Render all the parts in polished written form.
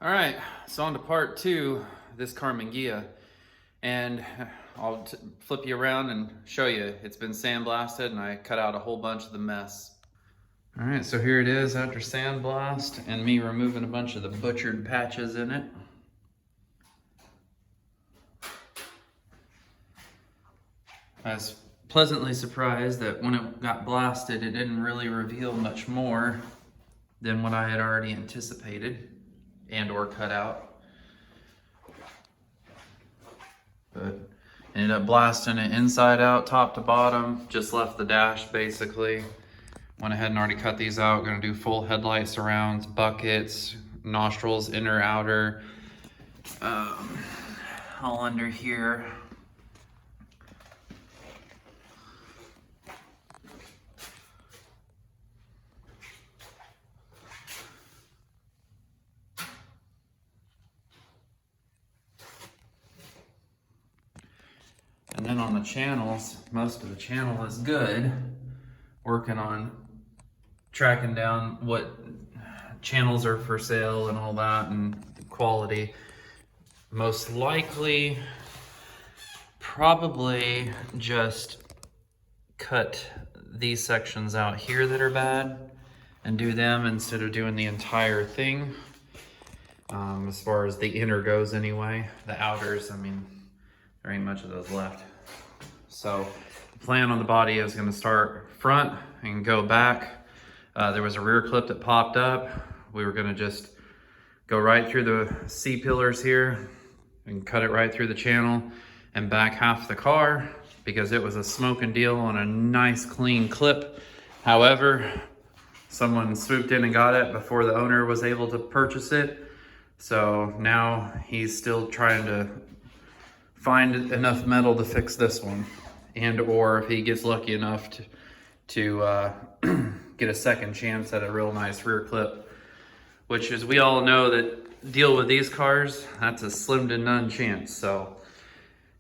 All right, so on to part two, this Karmann Ghia, and I'll flip you around and show you. It's been sandblasted and I cut out a whole bunch of the mess. All right, so here it is after sandblast and me removing a bunch of the butchered patches in it. I was pleasantly surprised that when it got blasted, it didn't really reveal much more than what I had already anticipated and or cut out. But ended up blasting it inside out, top to bottom, just left the dash basically. Went ahead and already cut these out. Gonna do full headlight surrounds, buckets, nostrils, inner, outer, all under here. And then on the channels, most of the channel is good. Working on tracking down what channels are for sale and all that and quality. Most likely, probably just cut these sections out here that are bad and do them instead of doing the entire thing. As far as the inner goes anyway. The outers, I mean, there ain't much of those left. So the plan on the body is going to start front and go back. There was a rear clip that popped up. We were going to just go right through the C-pillars here and cut it right through the channel and back half the car because it was a smoking deal on a nice clean clip. However, someone swooped in and got it before the owner was able to purchase it. So now he's still trying to find enough metal to fix this one, and or if he gets lucky enough to get a second chance at a real nice rear clip, which is, we all know that deal with these cars, that's a slim to none chance. So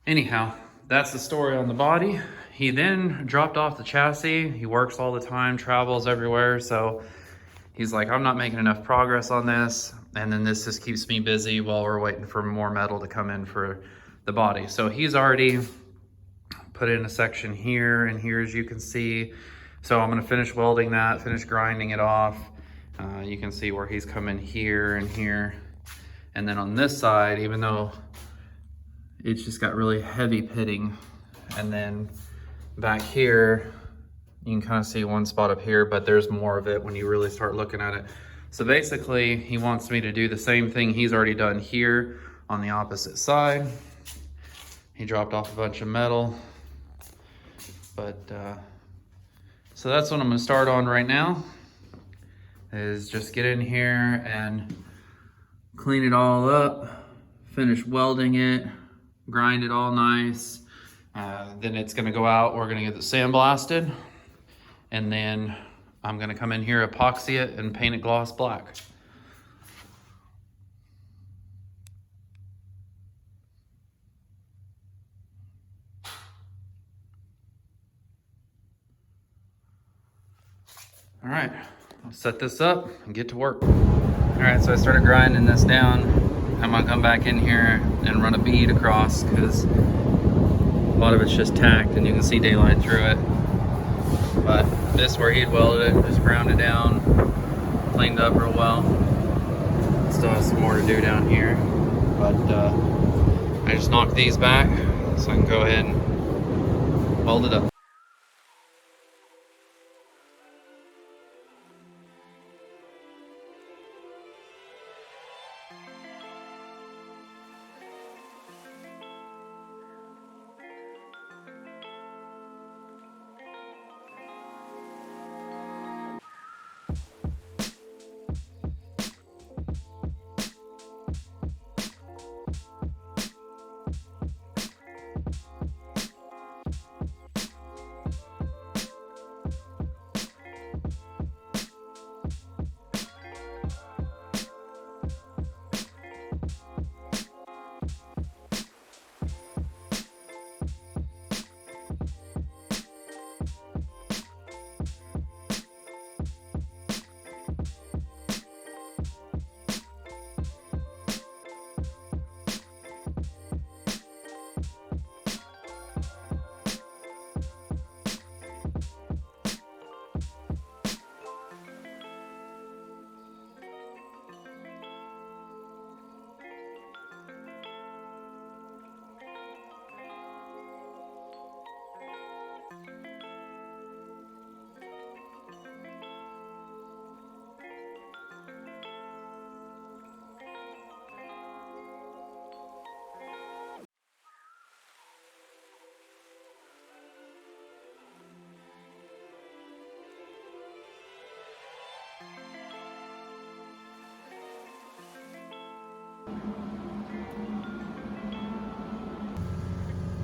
anyhow, that's the story on the body. He then dropped off the chassis. He works all the time, travels everywhere, so he's like, I'm not making enough progress on this, and then this just keeps me busy while we're waiting for more metal to come in for the body. So he's already put in a section here and here, as you can see. So I'm gonna finish welding that, finish grinding it off. You can see where he's coming here and here. And then on this side, even though it's just got really heavy pitting, and then back here, you can kind of see one spot up here, but there's more of it when you really start looking at it. So basically, he wants me to do the same thing he's already done here on the opposite side. He dropped off a bunch of metal, but so that's what I'm gonna start on right now, is just get in here and clean it all up, finish welding it, grind it all nice. Then it's gonna go out, we're gonna get it sandblasted, and then I'm gonna come in here, epoxy it, and paint it gloss black. All right, I'll set this up and get to work. All right, so I started grinding this down. I'm gonna come back in here and run a bead across because a lot of it's just tacked and you can see daylight through it. But this, where he'd welded it, just ground it down, cleaned up real well. Still have some more to do down here, but I just knocked these back so I can go ahead and weld it up.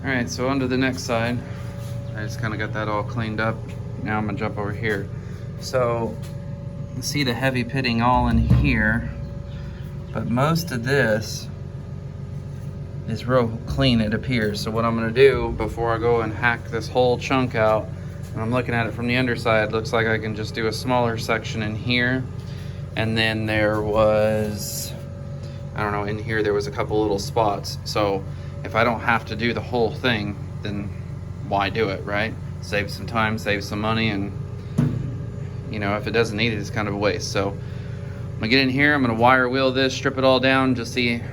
All right, so on to the next side. I just kind of got that all cleaned up. Now I'm gonna jump over here. So see the heavy pitting all in here, but most of this is real clean, it appears. So what I'm gonna do before I go and hack this whole chunk out, and I'm looking at it from the underside, looks like I can just do a smaller section in here. And then there was, I don't know, in here there was a couple little spots. So if I don't have to do the whole thing, then why do it, right? Save some time, save some money, and you know, if it doesn't need it, it's kind of a waste. So I'm gonna get in here, I'm gonna wire wheel this, strip it all down, just see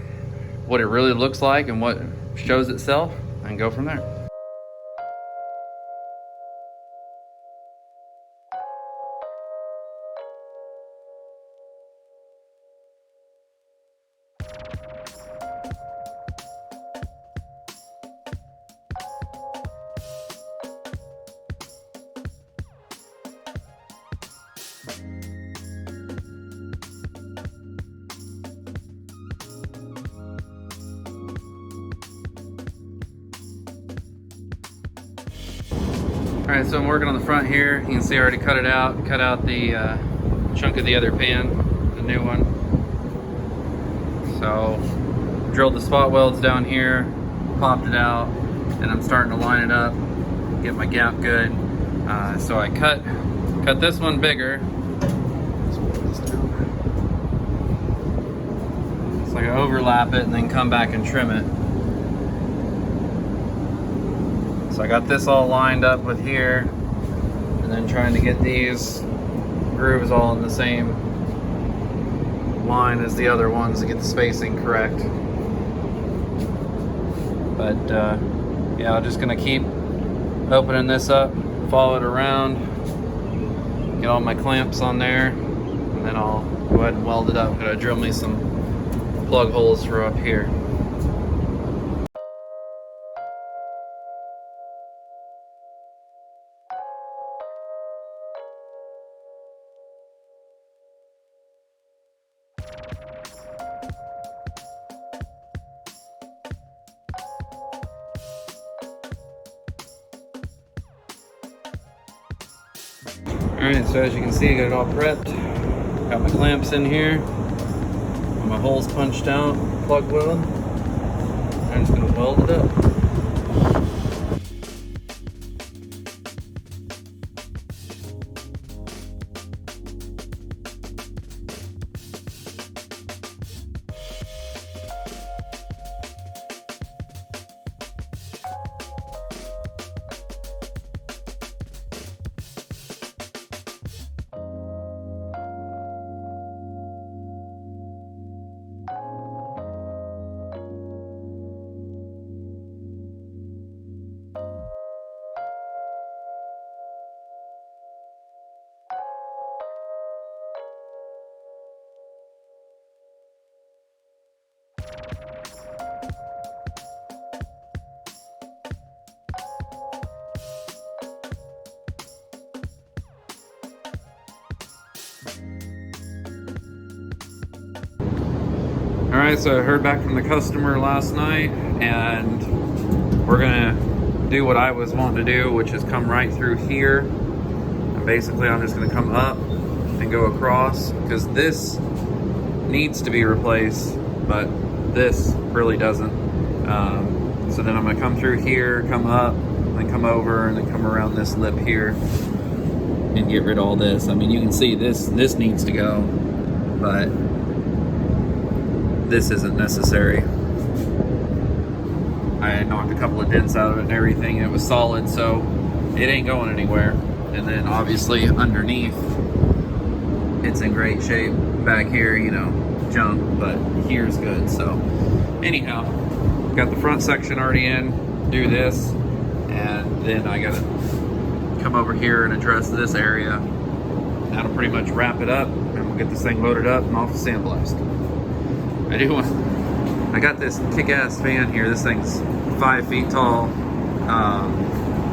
what it really looks like and what shows itself, and go from there. All right, so I'm working on the front here. You can see I already cut it out, cut out the chunk of the other pan, the new one. So drilled the spot welds down here, popped it out, and I'm starting to line it up, get my gap good. So I cut this one bigger. So I can overlap it and then come back and trim it. So I got this all lined up with here, and then trying to get these grooves all in the same line as the other ones to get the spacing correct. But yeah, I'm just gonna keep opening this up, follow it around, get all my clamps on there, and then I'll go ahead and weld it up. Gotta drill me some plug holes for up here. Alright, so as you can see, I got it all prepped. Got my clamps in here. Got my holes punched out, plug weld. I'm just going to weld it up. Alright, so I heard back from the customer last night, and we're gonna do what I was wanting to do, which is come right through here. And basically I'm just gonna come up and go across, because this needs to be replaced, but this really doesn't. So then I'm gonna come through here, come up, then come over, and then come around this lip here and get rid of all this. I mean, you can see this needs to go, but this isn't necessary. I knocked a couple of dents out of it and everything, and it was solid, so it ain't going anywhere. And then obviously underneath, it's in great shape. Back here, you know, junk, but here's good. So anyhow, got the front section already in, do this, and then I gotta come over here and address this area. That'll pretty much wrap it up, and we'll get this thing loaded up and off the sandblast. I got this kick-ass fan here. This thing's 5 feet tall.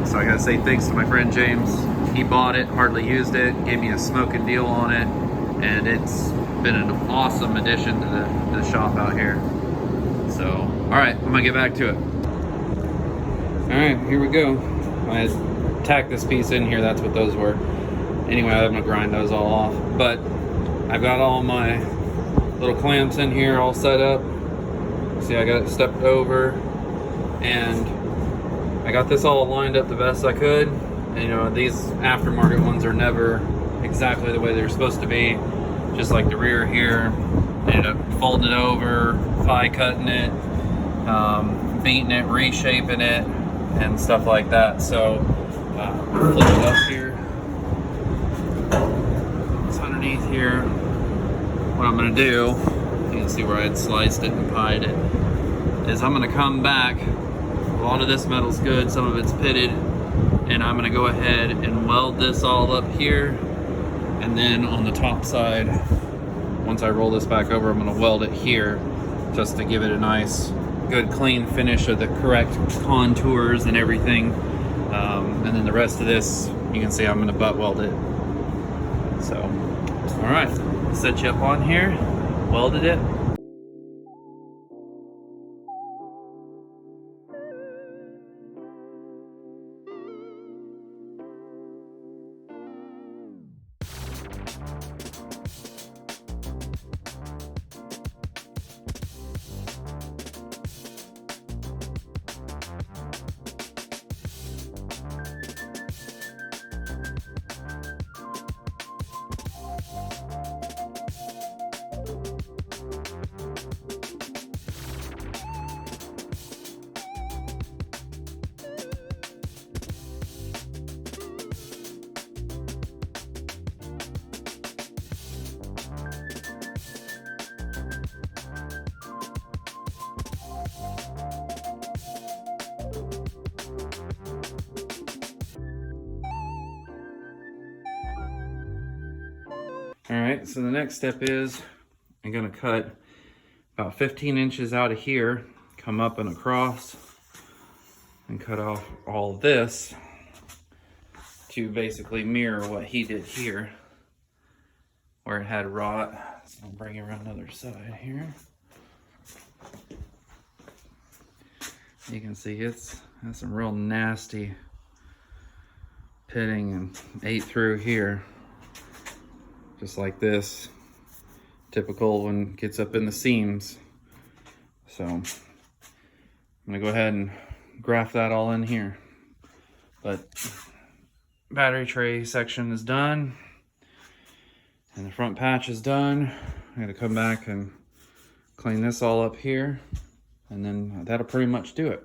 So I gotta say thanks to my friend James. He bought it, hardly used it, gave me a smoking deal on it, and it's been an awesome addition to the shop out here. So, all right, I'm gonna get back to it. All right, here we go. I tacked this piece in here, that's what those were. Anyway, I'm gonna grind those all off. But I've got all my little clamps in here all set up. See, I got it stepped over, and I got this all lined up the best I could. And, you know, these aftermarket ones are never exactly the way they're supposed to be. Just like the rear here, I ended up folding it over, pie cutting it, beating it, reshaping it, and stuff like that. So, flip it up here. It's underneath here. What I'm gonna do, you can see where I had sliced it and pied it, is I'm gonna come back. A lot of this metal's good, some of it's pitted, and I'm gonna go ahead and weld this all up here. And then on the top side, once I roll this back over, I'm gonna weld it here just to give it a nice, good, clean finish of the correct contours and everything. And then the rest of this, you can see I'm gonna butt weld it. So, all right, set you up on here, welded it. All right, so the next step is I'm gonna cut about 15 inches out of here, come up and across, and cut off all this to basically mirror what he did here, where it had rot. So I'll bring it around the other side here. You can see it's has some real nasty pitting and ate through here. Just like this, typical when it gets up in the seams. So I'm gonna go ahead and graft that all in here. But battery tray section is done, and the front patch is done. I'm gonna come back and clean this all up here, and then that'll pretty much do it.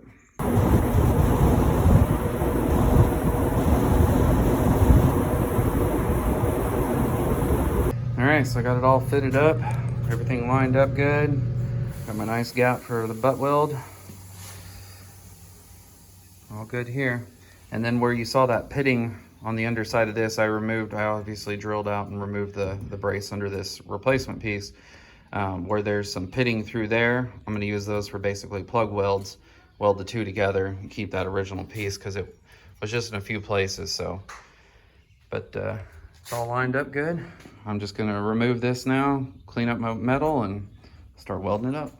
All right, so I got it all fitted up, everything lined up good. Got my nice gap for the butt weld. All good here. And then where you saw that pitting on the underside of this, I obviously drilled out and removed the brace under this replacement piece. Where there's some pitting through there, I'm gonna use those for basically plug welds, weld the two together and keep that original piece, because it was just in a few places. So, but it's all lined up good. I'm just gonna remove this now, clean up my metal, and start welding it up.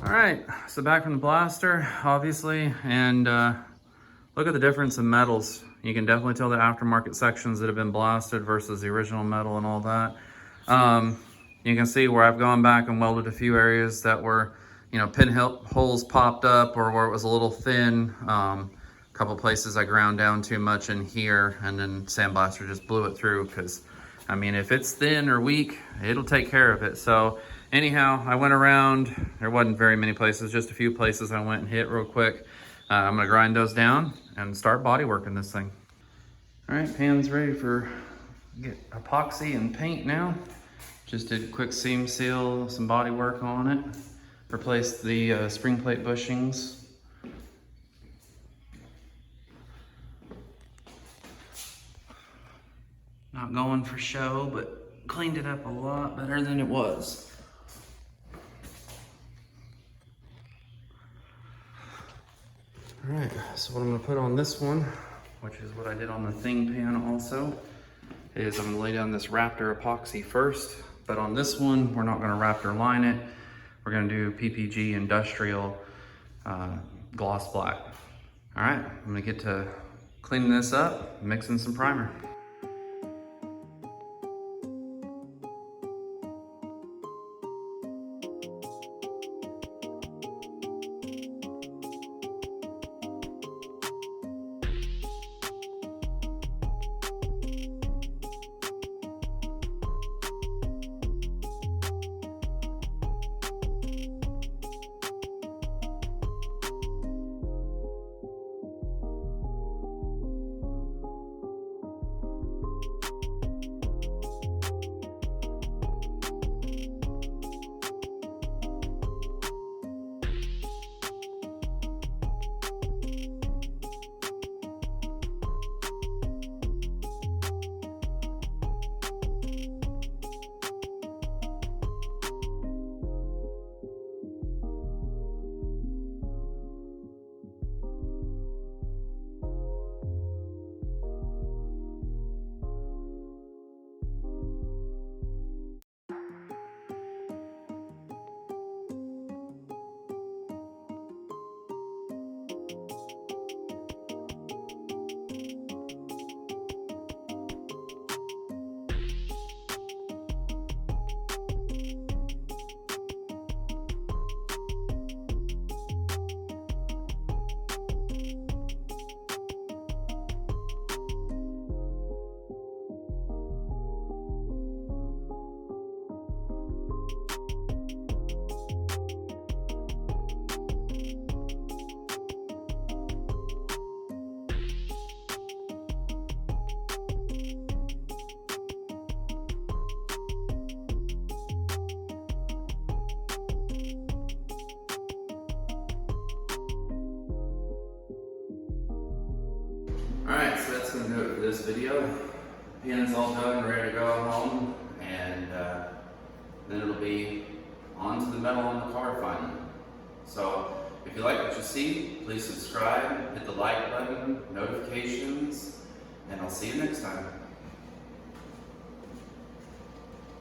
All right, so back from the blaster, obviously, and look at the difference in metals. You can definitely tell the aftermarket sections that have been blasted versus the original metal and all that. You can see where I've gone back and welded a few areas that were, you know, pinholes popped up, or where it was a little thin. A couple places I ground down too much in here, and then sandblaster just blew it through, because, I mean, if it's thin or weak, it'll take care of it. So anyhow, I went around, there wasn't very many places, just a few places I went and hit real quick. I'm gonna grind those down and start body working this thing. All right, pan's ready for get epoxy and paint now. Just did a quick seam seal, some body work on it. Replaced the spring plate bushings. Not going for show, but cleaned it up a lot better than it was. All right, so what I'm gonna put on this one, which is what I did on the thing pan also, is I'm gonna lay down this Raptor epoxy first, but on this one, we're not gonna Raptor line it. We're gonna do PPG industrial gloss black. All right, I'm gonna get to cleaning this up, mixing some primer. Alright, so that's going to do it for this video. Pan's all done, ready to go home, and then it'll be onto the metal on the car finally. So, if you like what you see, please subscribe, hit the like button, notifications, and I'll see you next time.